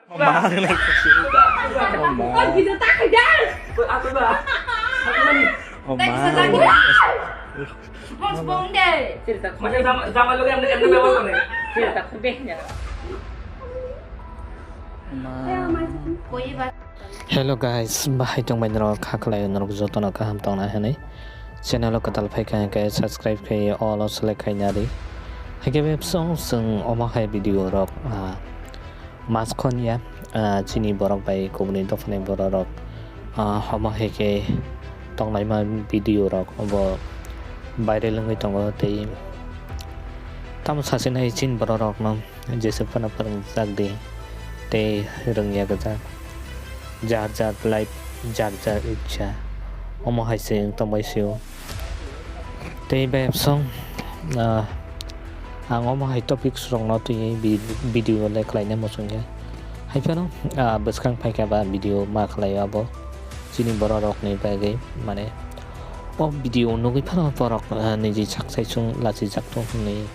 Mahal nagpasinta. Pag binata ka dyan! Ako ba? Ako ba ni? Thanks sa lagi! Mas bonde! Macam sama lu yang bawah ni. Sila tak sabih niya. Kuya ba? Hello guys, bahay tong may narok kakalay narok zoto na kahamtong na hanay. Channel ko talpay kaya kaya subscribe kaya all of select kaya nyari. Hage web song sung omahay video rock maskon ya chini borok bay kubni dofne borok omahay ke tong lai ma video rock obo bayre lengai tongo te tam sasin hai chin borok no jese pana parang jagde te rengya gaja jar jar light jar jar icha omahay sing tomai siu te web song ang omahay topic strong no tu video le klai na mosungya hai pano baskang pai ka ba video ma klai abo chini borok ni bage mane o video no gi pano borok ni ji chak sai chung la chi chak to ni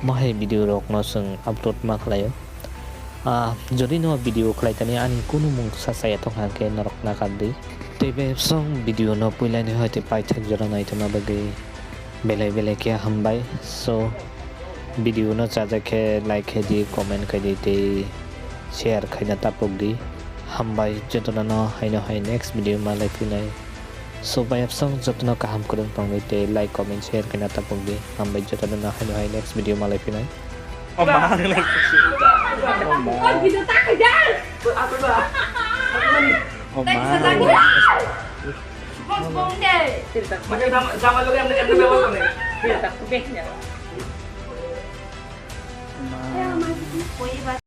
mahai video rok no sung upload ma klai jodi no video klai tani ani kunu mung sa sai to ha ke norok na kaddi te be song video no puila ni hoite pai thak jora nai to ma bage belai belai ke hambai so video no chaja ke like ke di comment ke di te share khaina tapok di hambai jotona no haino hai next video ma like pinai so by song jotona ka ham kurung pangai te like comment share khaina tapok di hambai jotona no haino hai next video ma like pinai mahal like Pag binata ka dyan! Ako ba? Ako ba ni? Thanks sa lagi! Mas bonde! Macam sama lu yang bawah ni. Sila tak sabih niya. Kuya ba?